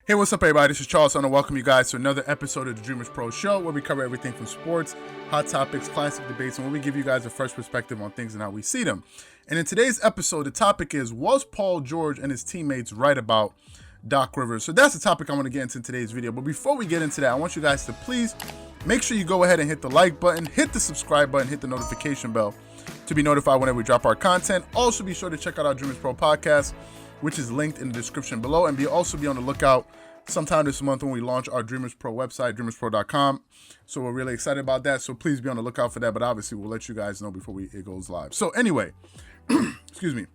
Hey, what's up, everybody? This is Charles. I want to welcome you guys to another episode of the Dreamerspro Show, where we cover everything from sports, hot topics, classic debates, and where we give you guys a fresh perspective on things and how we see them. And in today's episode, the topic is, was Paul George and his teammates right about Doc Rivers? So that's the topic I want to get into in today's video. But before we get into that, I want you guys to please make sure you go ahead and hit the like button, hit the subscribe button, hit the notification bell to be notified whenever we drop our content. Also, be sure to check out our Dreamerspro Podcast, which is linked in the description below, and also be on the lookout sometime this month when we launch our Dreamerspro website, dreamerspro.com. So we're really excited about that. So please be on the lookout for that. But obviously, we'll let you guys know before it goes live. So anyway, excuse me.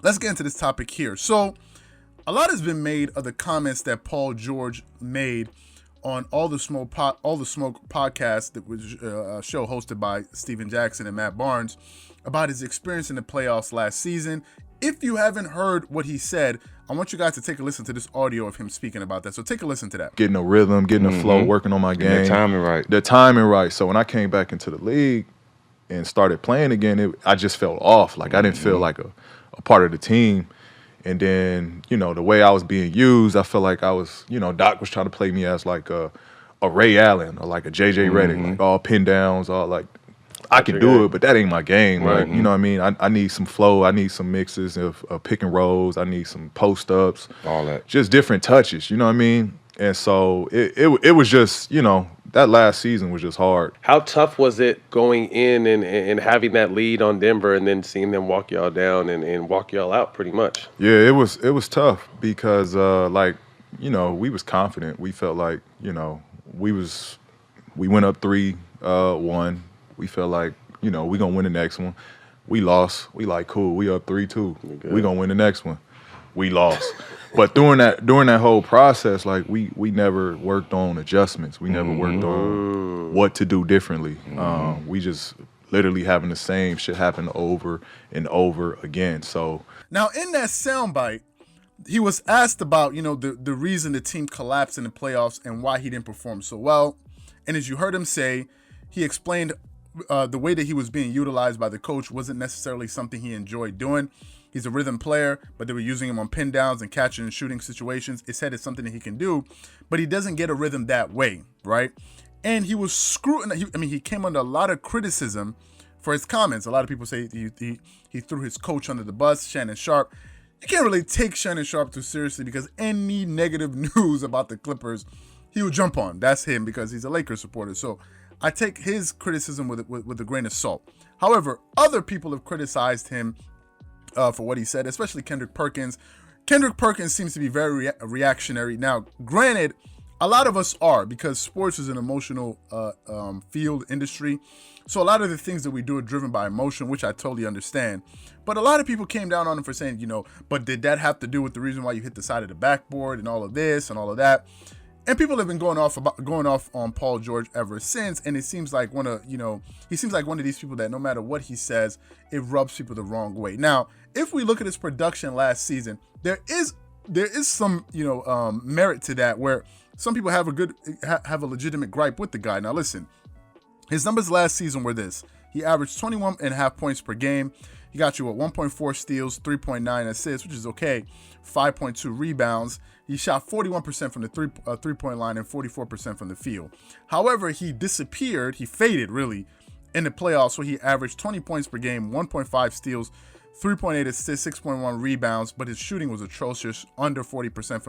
Let's get into this topic here. So a lot has been made of the comments that Paul George made on All the Smoke podcast, that was a show hosted by Steven Jackson and Matt Barnes, about his experience in the playoffs last season. If you haven't heard what he said, I want you guys to take a listen to this audio of him speaking about that. So take a listen to that. Getting a rhythm, getting a flow, working on my game. The timing right. The timing right. So when I came back into the league and started playing again, I just felt off. Like I didn't feel like a part of the team. And then, the way I was being used, I felt like I was, Doc was trying to play me as like a Ray Allen or like a JJ Redick, like all pin downs, all like, I can do it, but that ain't my game, right? You know what I mean? I need some flow. I need some mixes of pick and rolls. I need some post-ups. All that. Just different touches, you know what I mean? And so it was just, that last season was just hard. How tough was it going in and having that lead on Denver and then seeing them walk y'all down and walk y'all out pretty much? Yeah, it was tough because, we was confident. We felt like, we went up 3-1. We felt like, we going to win the next one. We lost. We like, cool. We up 3-2. We going to win the next one. We lost. But during that whole process, like we never worked on adjustments. We never worked on what to do differently. We just literally having the same shit happen over and over again. So now in that soundbite, he was asked about, the reason the team collapsed in the playoffs and why he didn't perform so well. And as you heard him say, he explained the way that he was being utilized by the coach wasn't necessarily something he enjoyed doing. He's a rhythm player, but they were using him on pin downs and catching and shooting situations. It said it's something that he can do, but he doesn't get a rhythm that way, right? And he was scrutinized. He came under a lot of criticism for his comments. A lot of people say he threw his coach under the bus, Shannon Sharpe. You can't really take Shannon Sharpe too seriously because any negative news about the Clippers, he would jump on. That's him because he's a Lakers supporter. So I take his criticism with a grain of salt. However, other people have criticized him for what he said, especially Kendrick Perkins. Kendrick Perkins seems to be very reactionary. Now, granted, a lot of us are, because sports is an emotional field industry. So a lot of the things that we do are driven by emotion, which I totally understand. But a lot of people came down on him for saying, but did that have to do with the reason why you hit the side of the backboard and all of this and all of that? And people have been going off on Paul George ever since, and it seems like he seems like one of these people that no matter what he says, it rubs people the wrong way. Now, if we look at his production last season, there is some merit to that, where some people have a legitimate gripe with the guy. Now, listen, his numbers last season were this: he averaged 21.5 points per game. He got you at 1.4 steals, 3.9 assists, which is okay, 5.2 rebounds. He shot 41% from the three-point line and 44% from the field. However, he faded really in the playoffs, where he averaged 20 points per game, 1.5 steals, 3.8 assists, 6.1 rebounds, but his shooting was atrocious, under 40%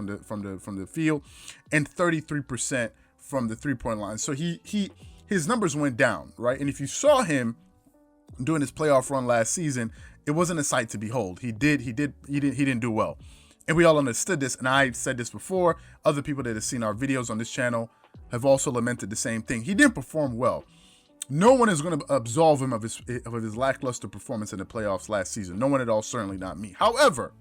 from the field and 33% from the three-point line. So his numbers went down, right? And if you saw him during his playoff run last season, it wasn't a sight to behold. He didn't do well. And we all understood this, and I said this before. Other people that have seen our videos on this channel have also lamented the same thing. He didn't perform well. No one is going to absolve him of his lackluster performance in the playoffs last season. No one at all, certainly not me. However,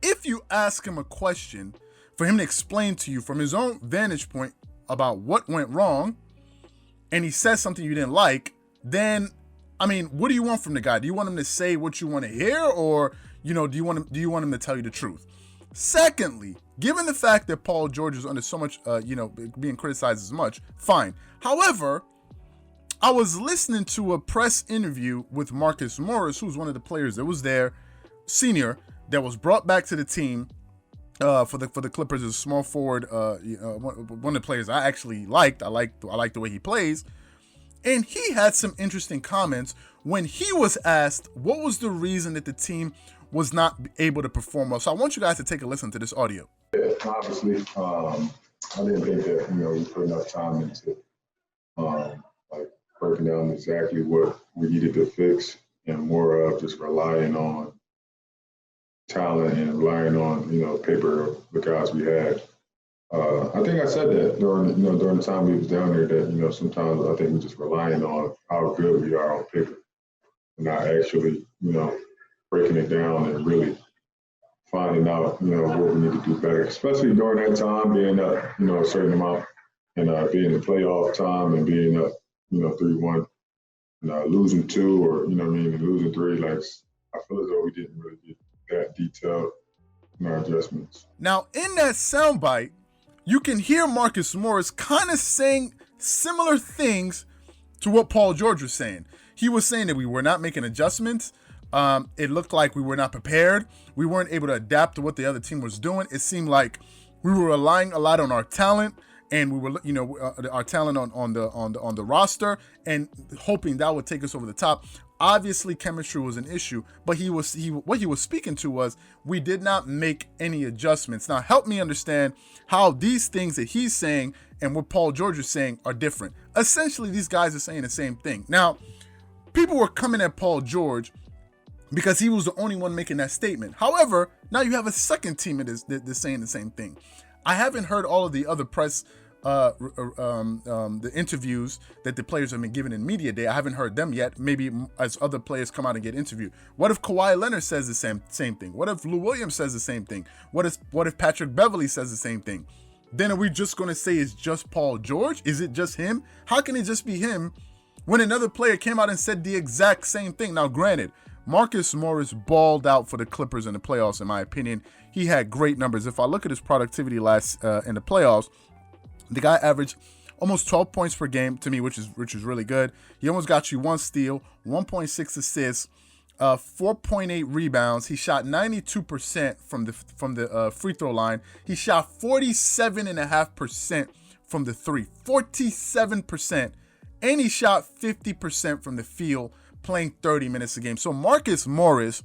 if you ask him a question for him to explain to you from his own vantage point about what went wrong, and he says something you didn't like, then, what do you want from the guy? Do you want him to say what you want to hear, or do you want him to tell you the truth? Secondly, given the fact that Paul George is under so much, being criticized as much, fine. However, I was listening to a press interview with Marcus Morris, who's one of the players that was there, senior, that was brought back to the team for the Clippers is a small forward. One of the players I actually liked. I like the way he plays, and he had some interesting comments when he was asked what was the reason that the team was not able to perform well. So I want you guys to take a listen to this audio. Yeah, obviously, I didn't think that we put enough time into like breaking down exactly what we needed to fix, and more of just relying on talent and relying on paper of the guys we had. I think I said that during the time we was down there that sometimes I think we're just relying on how good we are on paper, and not actually breaking it down and really finding out what we need to do better, especially during that time being up a certain amount and being in playoff time and being up 3-1, losing 2 or losing 3. Like, I feel as though we didn't really get that detailed in our adjustments. Now, in that soundbite, you can hear Marcus Morris kind of saying similar things to what Paul George was saying. He was saying that we were not making adjustments. It looked like we were not prepared. We weren't able to adapt to what the other team was doing. It seemed like we were relying a lot on our talent, and we were, our talent on the roster, and hoping that would take us over the top. Obviously, chemistry was an issue, but what he was speaking to was we did not make any adjustments. Now, help me understand how these things that he's saying and what Paul George is saying are different. Essentially, these guys are saying the same thing. Now, people were coming at Paul George because he was the only one making that statement. However, now you have a second team that's saying the same thing. I haven't heard all of the other press, the interviews that the players have been given in media day. I haven't heard them yet. Maybe as other players come out and get interviewed. What if Kawhi Leonard says the same thing? What if Lou Williams says the same thing? What if Patrick Beverley says the same thing? Then are we just going to say it's just Paul George? Is it just him? How can it just be him when another player came out and said the exact same thing? Now, granted, Marcus Morris balled out for the Clippers in the playoffs, in my opinion. He had great numbers. If I look at his productivity in the playoffs, the guy averaged almost 12 points per game to me, which is really good. He almost got you 1 steal, 1.6 assists, 4.8 rebounds. He shot 92% from the free throw line. He shot 47.5% from the three, 47%, and he shot 50% from the field, playing 30 minutes a game. So Marcus Morris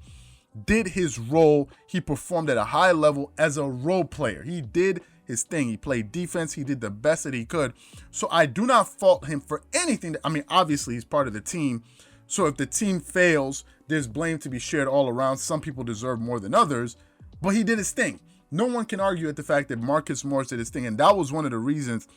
did his role. He performed at a high level as a role player. He did his thing. He played defense. He did the best that he could. So I do not fault him for anything. Obviously, he's part of the team. So if the team fails, there's blame to be shared all around. Some people deserve more than others, but he did his thing. No one can argue at the fact that Marcus Morris did his thing. And that was one of the reasons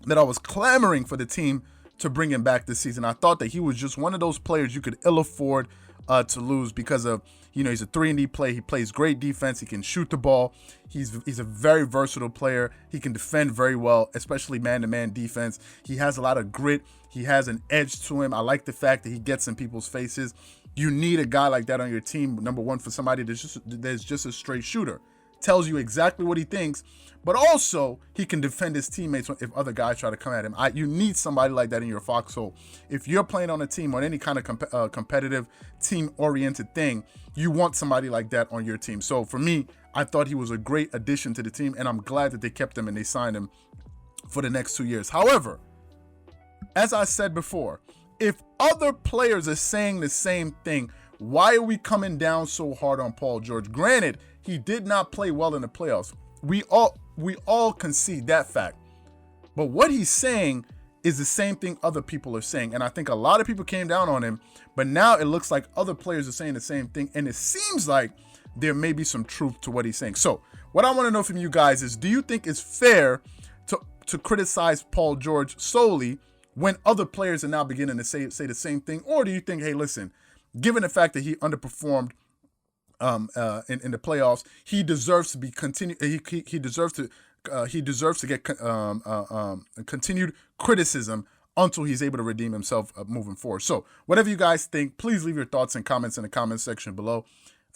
that I was clamoring for the team to bring him back this season. I thought that he was just one of those players you could ill afford to lose because of, he's a 3-and-D player. He plays great defense. He can shoot the ball. He's a very versatile player. He can defend very well, especially man-to-man defense. He has a lot of grit. He has an edge to him. I like the fact that he gets in people's faces. You need a guy like that on your team, number one, for somebody that's just a straight shooter. Tells you exactly what he thinks, but also he can defend his teammates if other guys try to come at him. You need somebody like that in your foxhole. If you're playing on a team, on any kind of competitive, team-oriented thing, you want somebody like that on your team. So for me, I thought he was a great addition to the team, and I'm glad that they kept him and they signed him for the next 2 years. However, as I said before, if other players are saying the same thing, why are we coming down so hard on Paul George? Granted, he did not play well in the playoffs. We all concede that fact. But what he's saying is the same thing other people are saying. And I think a lot of people came down on him, but now it looks like other players are saying the same thing. And it seems like there may be some truth to what he's saying. So what I want to know from you guys is, do you think it's fair to criticize Paul George solely when other players are now beginning to say the same thing? Or do you think, hey, listen, given the fact that he underperformed in the playoffs, he deserves to be continued. He deserves to get continued criticism until he's able to redeem himself moving forward. So whatever you guys think, please leave your thoughts and comments in the comment section below.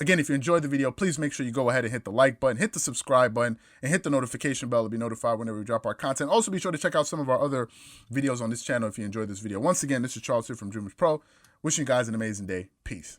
Again, if you enjoyed the video, please make sure you go ahead and hit the like button, hit the subscribe button, and hit the notification bell to be notified whenever we drop our content. Also, be sure to check out some of our other videos on this channel if you enjoyed this video. Once again, this is Charles here from Dreamerspro. Wishing you guys an amazing day. Peace.